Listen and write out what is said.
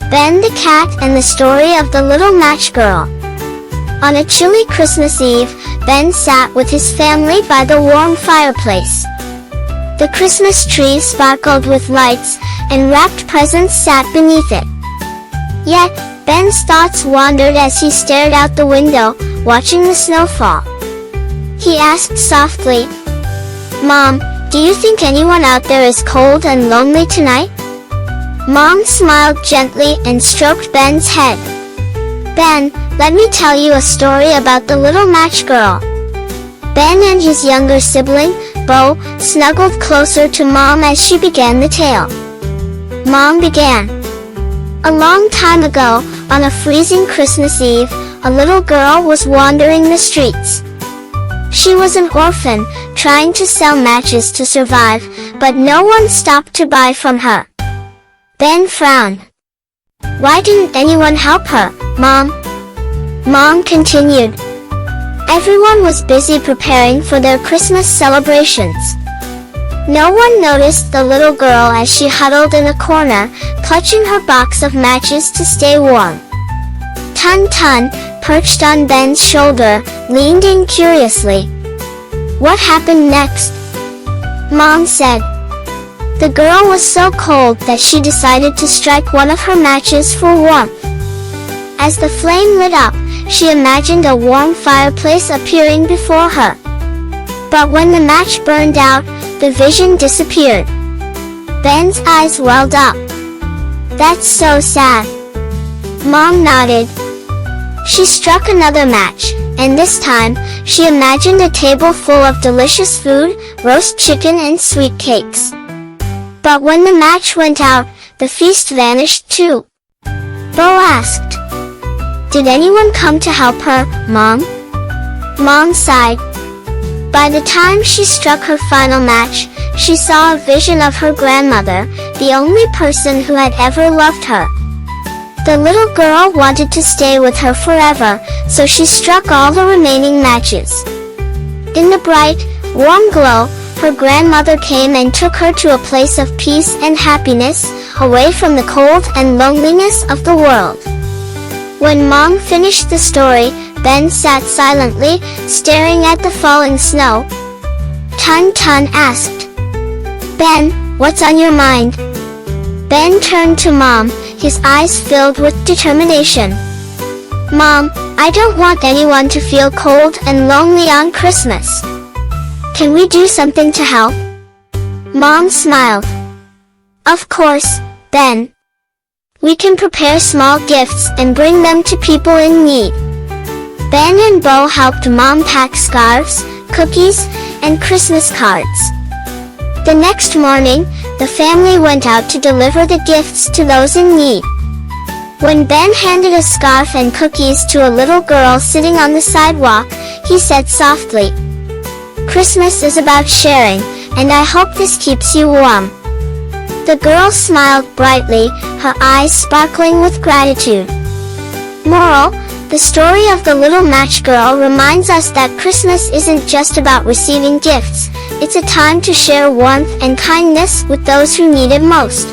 Ben the Cat and the Story of the Little Match Girl. On a chilly Christmas Eve, Ben sat with his family by the warm fireplace. The Christmas tree sparkled with lights, and wrapped presents sat beneath it. Yet, Ben's thoughts wandered as he stared out the window, watching the snow fall. He asked softly, "Mom, do you think anyone out there is cold and lonely tonight?" Mom smiled gently and stroked Ben's head. "Ben, let me tell you a story about the little match girl." Ben and his younger sibling, Bo, snuggled closer to Mom as she began the tale. Mom began. A long time ago, on a freezing Christmas Eve, a little girl was wandering the streets. She was an orphan, trying to sell matches to survive, but no one stopped to buy from her. Ben frowned. "Why didn't anyone help her, Mom?" Mom continued. Everyone was busy preparing for their Christmas celebrations. No one noticed the little girl as she huddled in a corner, clutching her box of matches to stay warm. Tun, perched on Ben's shoulder, leaned in curiously. "What happened next?" Mom said. The girl was so cold that she decided to strike one of her matches for warmth. As the flame lit up, she imagined a warm fireplace appearing before her. But when the match burned out, the vision disappeared. Ben's eyes welled up. "That's so sad." Mom nodded. She struck another match, and this time, she imagined a table full of delicious food, roast chicken and sweet cakes. But when the match went out, the feast vanished too. Bo asked, "Did anyone come to help her, Mom?" Mom sighed. By the time she struck her final match, she saw a vision of her grandmother, the only person who had ever loved her. The little girl wanted to stay with her forever, so she struck all the remaining matches. In the bright, warm glow, her grandmother came and took her to a place of peace and happiness, away from the cold and loneliness of the world. When Mom finished the story, Ben sat silently, staring at the falling snow. Tun asked, "Ben, what's on your mind?" Ben turned to Mom, his eyes filled with determination. "Mom, I don't want anyone to feel cold and lonely on Christmas. Can we do something to help?" Mom smiled. "Of course, Ben. We can prepare small gifts and bring them to people in need." Ben and Bo helped Mom pack scarves, cookies, and Christmas cards. The next morning, the family went out to deliver the gifts to those in need. When Ben handed a scarf and cookies to a little girl sitting on the sidewalk, he said softly, "Christmas is about sharing, and I hope this keeps you warm." The girl smiled brightly, her eyes sparkling with gratitude. Moral: the story of the little match girl reminds us that Christmas isn't just about receiving gifts, it's a time to share warmth and kindness with those who need it most.